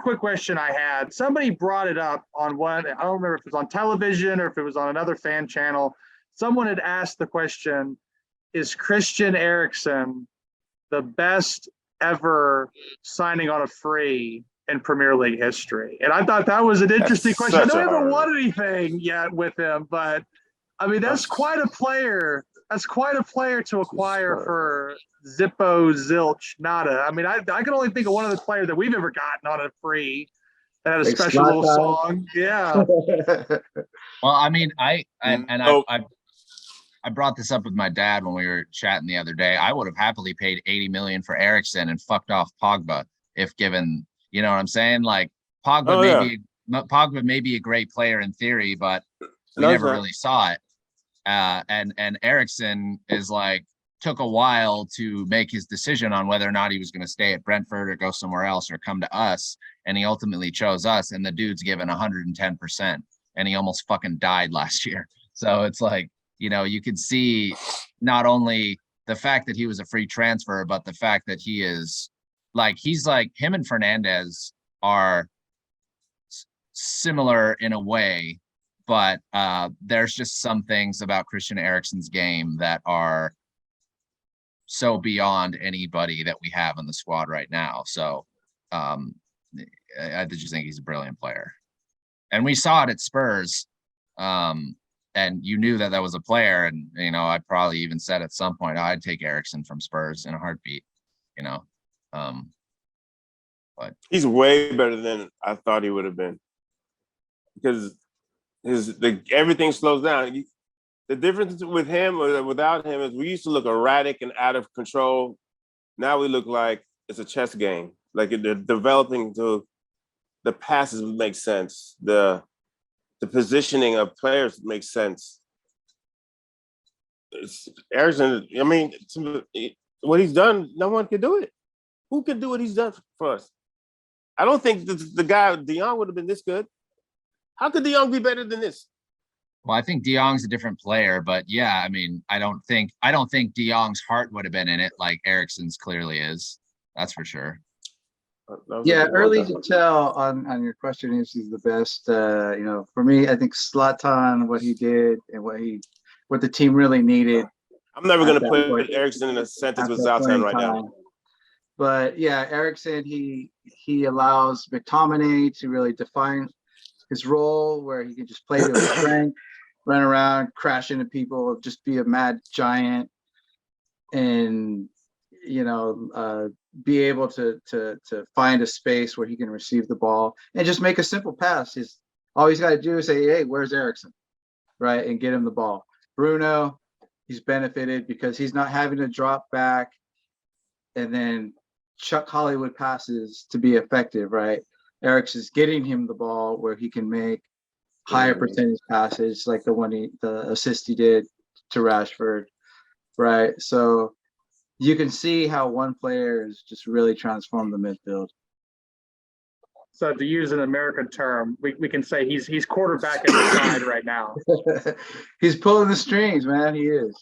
quick question I had. Somebody brought it up on one, I don't remember if it was on television or if it was on another fan channel. Someone had asked the question, is Christian Eriksen the best ever signing on a free in Premier League history? And I thought that was an interesting question. I know we haven't won anything yet with him, but I mean, that's quite a player. That's quite a player to acquire for Zippo Zilch Nada. I mean, I can only think of one other player that we've ever gotten on a free that had a special little song. Yeah. Well, I mean, I brought this up with my dad when we were chatting the other day. I would have happily paid 80 million for Eriksen and fucked off Pogba if given, you know what I'm saying? Like Pogba may be a great player in theory, but we never really saw it. And Eriksen is like, took a while to make his decision on whether or not he was going to stay at Brentford or go somewhere else or come to us. And he ultimately chose us, and the dude's given 110%, and he almost fucking died last year. So it's like, you know, you could see not only the fact that he was a free transfer, but the fact that he is like, he's like, him and Fernandez are similar in a way, but there's just some things about Christian Eriksen's game that are so beyond anybody that we have in the squad right now. So I just think he's a brilliant player. And we saw it at Spurs. And you knew that was a player. And, you know, I probably even said at some point, I'd take Eriksen from Spurs in a heartbeat, you know. But he's way better than I thought he would have been, because everything slows down. The difference with him or without him is we used to look erratic and out of control. Now we look like it's a chess game. Like they're developing to the passes make sense. The positioning of players makes sense. Eriksen, I mean, what he's done, no one can do it. Who can do what he's done for us? I don't think the guy De Jong would have been this good. How could De Jong be better than this? Well, I think De Jong's a different player, but yeah, I mean, I don't think De Jong's heart would have been in it like Eriksen's clearly is. That's for sure. Yeah, early to tell on your question is he's the best. You know, for me, I think Zlatan, what he did and what the team really needed. I'm never going to put Eriksen in a sentence with Zlatan right now. But yeah, Eriksen, he allows McTominay to really define his role, where he can just play to his strength, run around, crash into people, just be a mad giant, and you know, be able to find a space where he can receive the ball and just make a simple pass. All he's got to do is say, "Hey, where's Eriksen?" Right, and get him the ball. Bruno, he's benefited because he's not having to drop back and then chuck Hollywood passes to be effective. Right, Eriksen's getting him the ball where he can make higher percentage passes, like the assist he did to Rashford. Right, so you can see how one player has just really transformed the midfield. So to use an American term, we can say he's quarterback at the side right now. He's pulling the strings, man. He is.